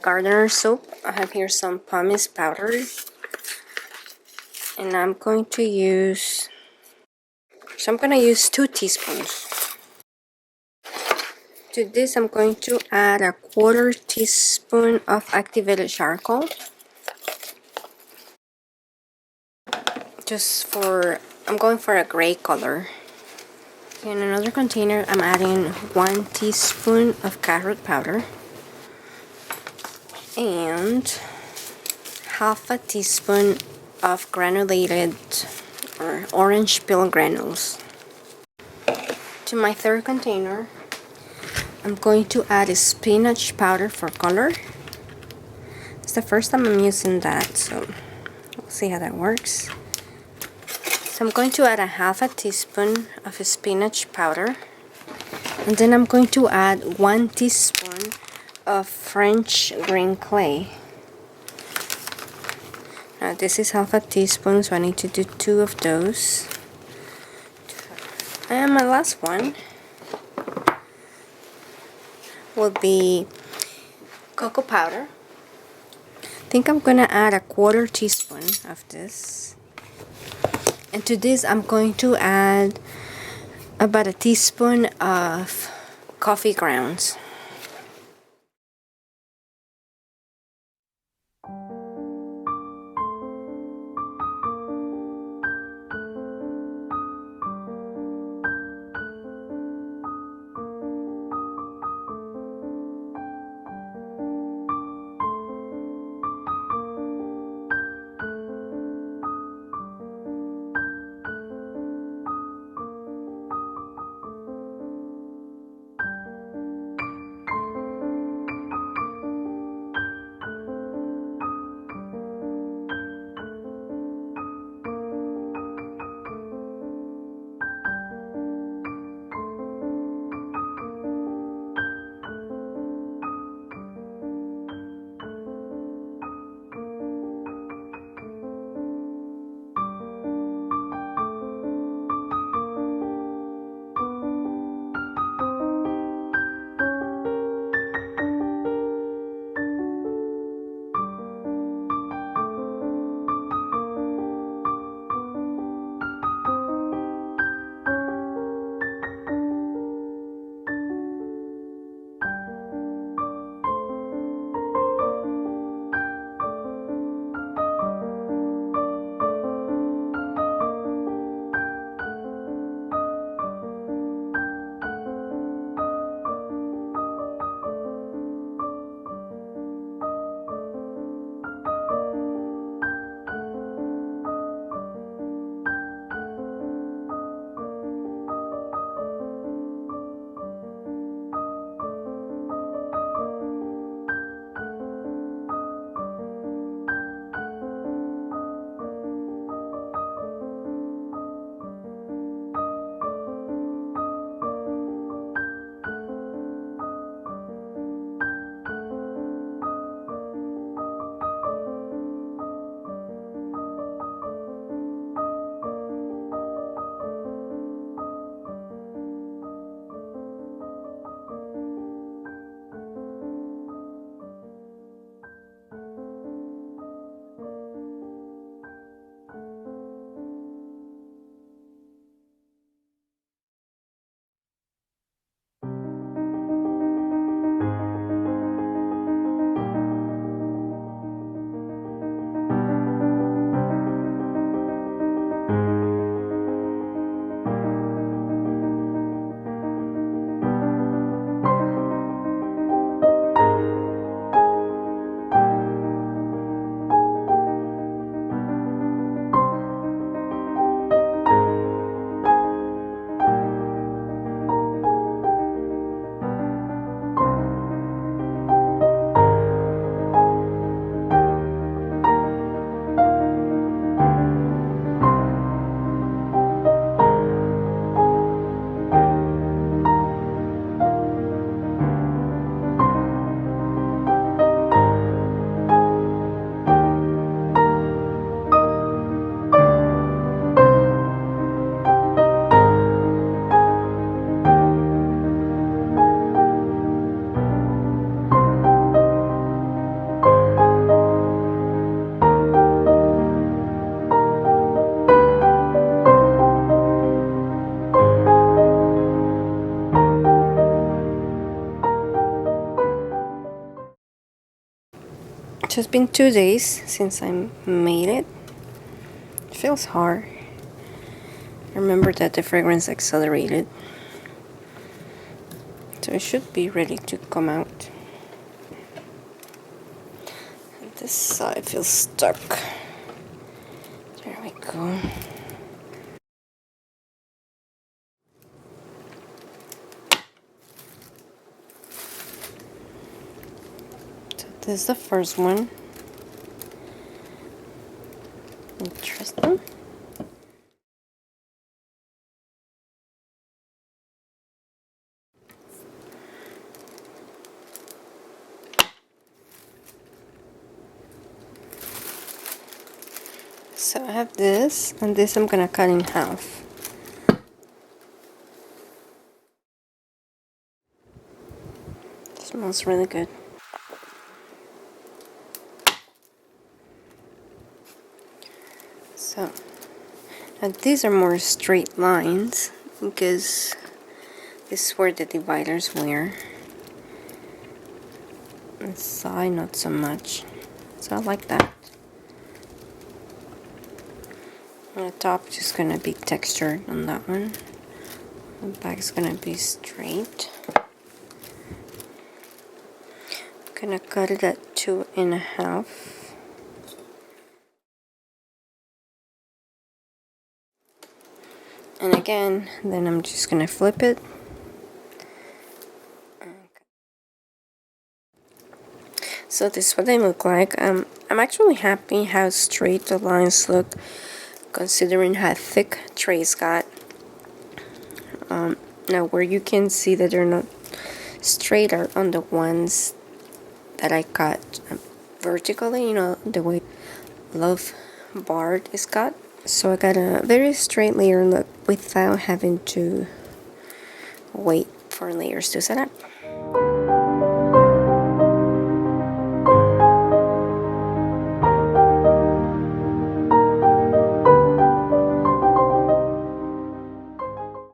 gardener soap. I have here some pumice powder, and I'm going to use 2 teaspoons. To this, I'm going to add a 1/4 teaspoon of activated charcoal. I'm going for a gray color. In another container, I'm adding 1 teaspoon of carrot powder and 1/2 teaspoon of granulated or orange peel granules. To my third container, I'm going to add a spinach powder for color. It's the first time I'm using that, so we'll see how that works. So I'm going to add a 1/2 teaspoon of spinach powder, and then I'm going to add 1 teaspoon of French green clay. Now this is 1/2 teaspoon, so I need to do 2 of those. And my last one will be cocoa powder. I think I'm gonna add a 1/4 teaspoon of this. And to this, I'm going to add about a teaspoon of coffee grounds. It has been 2 days since I made it. It feels hard. Remember that the fragrance accelerated, so it should be ready to come out. And this side feels stuck. There we go. So this is the first one. Interesting. So I have this, and this I'm gonna cut in half. It smells really good. So, and these are more straight lines because this is where the dividers were. Inside, not so much. So I like that. And the top just gonna be textured on that one. The back's gonna be straight. I'm gonna cut it at 2.5. And again, then I'm just gonna flip it. So this is what they look like. I'm actually happy how straight the lines look, considering how thick trays got. Now where you can see that they're not straight are on the ones that I cut vertically, you know, the way Love Bard is cut. So I got a very straight layer look without having to wait for layers to set up.